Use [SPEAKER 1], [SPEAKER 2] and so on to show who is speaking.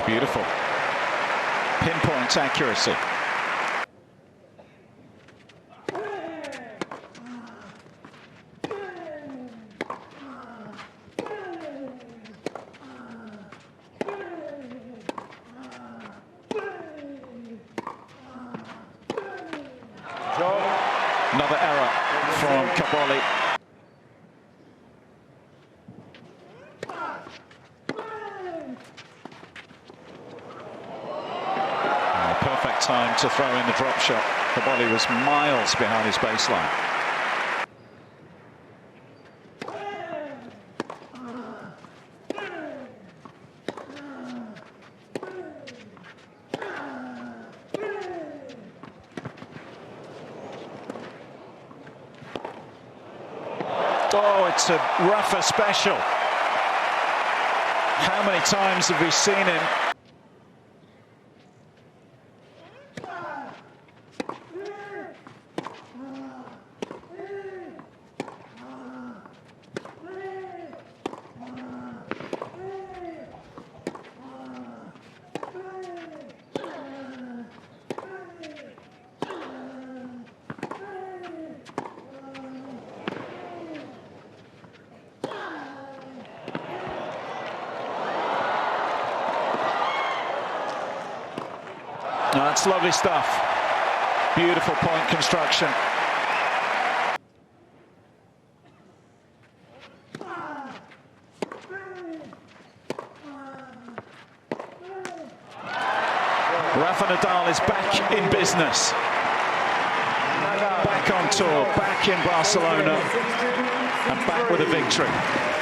[SPEAKER 1] beautiful. Pinpoint accuracy. Another error from Cobolli. Perfect time to throw in the drop shot. Cobolli was miles behind his baseline. Oh, it's a Rafa special. How many times have we seen him? No, that's lovely stuff. Beautiful point construction. Rafa Nadal is back in business. Back on tour, back in Barcelona, and back with a victory.